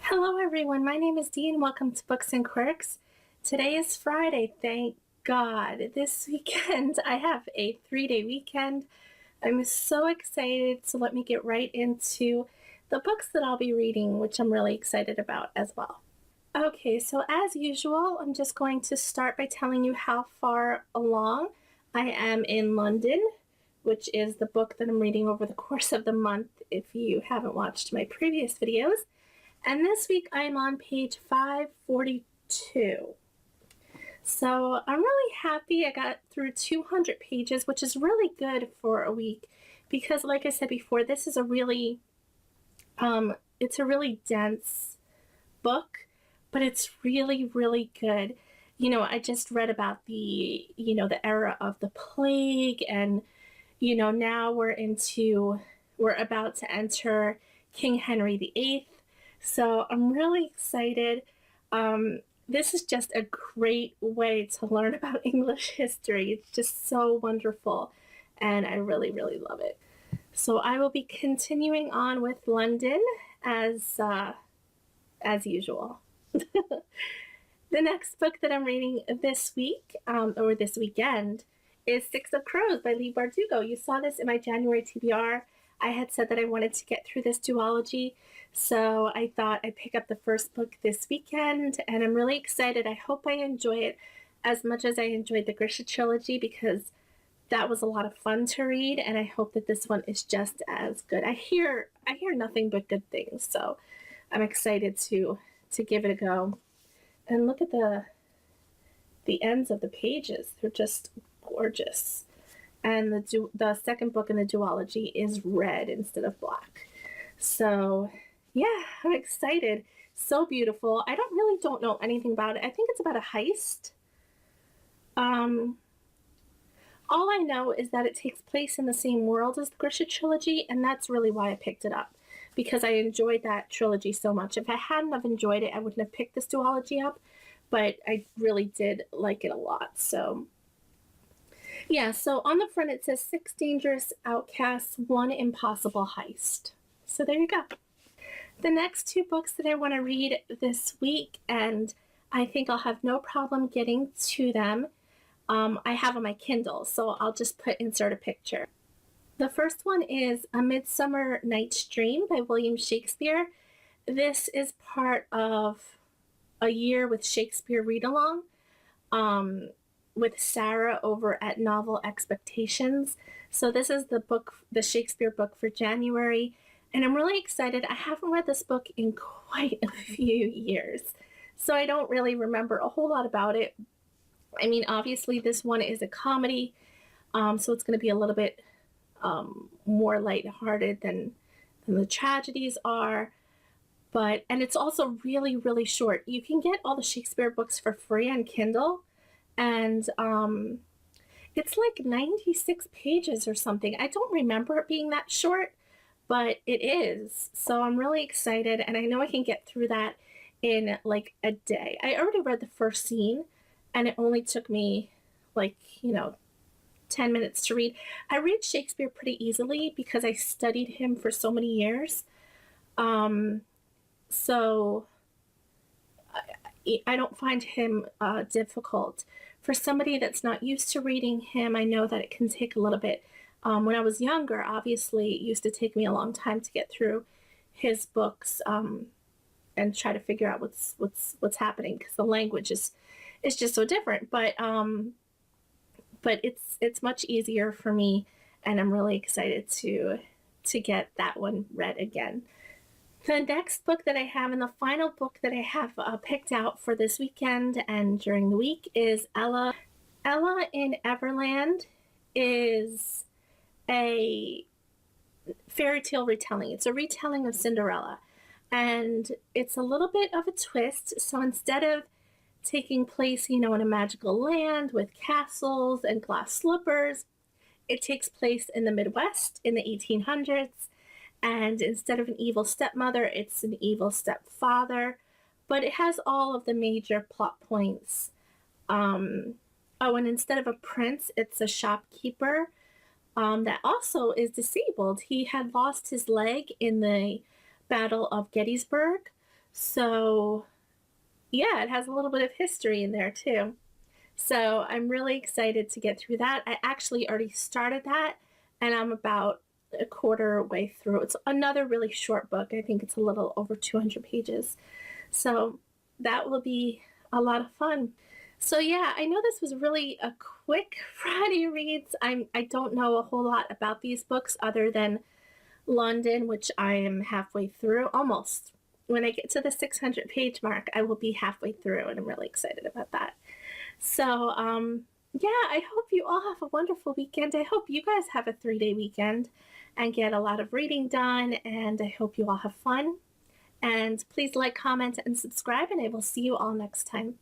Hello everyone, my name is Dee and welcome to Books and Quirks. Today is Friday, thank God. This weekend I have a 3-day weekend. I'm so excited, so let me get right into the books that I'll be reading, which I'm really excited about as well. Okay, so as usual, I'm just going to start by telling you how far along I am in London, which is the book that I'm reading over the course of the month if you haven't watched my previous videos. And this week I'm on page 542. So I'm really happy I got through 200 pages, which is really good for a week because like I said before, this is a really, it's a really dense book, but it's really, really good. You know, I just read about the era of the plague and, now we're about to enter King Henry VIII. So I'm really excited. This is just a great way to learn about English history. It's just so wonderful, and I really, really love it. So I will be continuing on with London as usual. The next book that I'm reading this week, or this weekend, is Six of Crows by Leigh Bardugo. You saw this in my January TBR. I had said that I wanted to get through this duology, so I thought I'd pick up the first book this weekend, and I'm really excited. I hope I enjoy it as much as I enjoyed the Grisha trilogy because that was a lot of fun to read, and I hope that this one is just as good. I hear nothing but good things, so I'm excited to give it a go. And look at the ends of the pages. They're just gorgeous. And the second book in the duology is red instead of black. So yeah, I'm excited. So beautiful. I don't know anything about it. I think it's about a heist. All I know is that it takes place in the same world as the Grisha trilogy, and that's really why I picked it up, because I enjoyed that trilogy so much. If I hadn't have enjoyed it, I wouldn't have picked this duology up, but I really did like it a lot. So yeah, so on the front it says 6 dangerous outcasts, 1 impossible heist. So there you go. The next 2 books that I want to read this week, and I think I'll have no problem getting to them, I have on my Kindle, so I'll just insert a picture. The first one is A Midsummer Night's Dream by William Shakespeare. This is part of a year with Shakespeare read-along. With Sarah over at Novel Expectations. So this is the Shakespeare book for January, and I'm really excited. I haven't read this book in quite a few years, so I don't really remember a whole lot about it. I mean, obviously this one is a comedy, so it's going to be a little bit more lighthearted than the tragedies are, and it's also really, really short. You can get all the Shakespeare books for free on Kindle, and it's like 96 pages or something. I don't remember it being that short, but it is. So I'm really excited, and I know I can get through that in like a day. I already read the first scene, and it only took me like 10 minutes to read. I read Shakespeare pretty easily because I studied him for so many years. So I don't find him difficult. For somebody that's not used to reading him, I know that it can take a little bit. When I was younger, obviously, it used to take me a long time to get through his books and try to figure out what's happening because the language is just so different. But it's much easier for me, and I'm really excited to get that one read again. The next book that I have, and the final book that I have picked out for this weekend and during the week, is Ella. Ella in Everland is a fairy tale retelling. It's a retelling of Cinderella, and it's a little bit of a twist. So instead of taking place, in a magical land with castles and glass slippers, it takes place in the Midwest in the 1800s. And instead of an evil stepmother, it's an evil stepfather. But it has all of the major plot points. And instead of a prince, it's a shopkeeper that also is disabled. He had lost his leg in the Battle of Gettysburg. So yeah, it has a little bit of history in there too. So I'm really excited to get through that. I actually already started that, and I'm about a quarter way through. It's another really short book. I think it's a little over 200 pages. So that will be a lot of fun. So yeah, I know this was really a quick Friday reads. I don't know a whole lot about these books other than London, which I am halfway through, almost. When I get to the 600 page mark, I will be halfway through, and I'm really excited about that. So, yeah, I hope you all have a wonderful weekend. I hope you guys have a 3-day weekend and get a lot of reading done, and I hope you all have fun. And please like, comment, and subscribe, and I will see you all next time.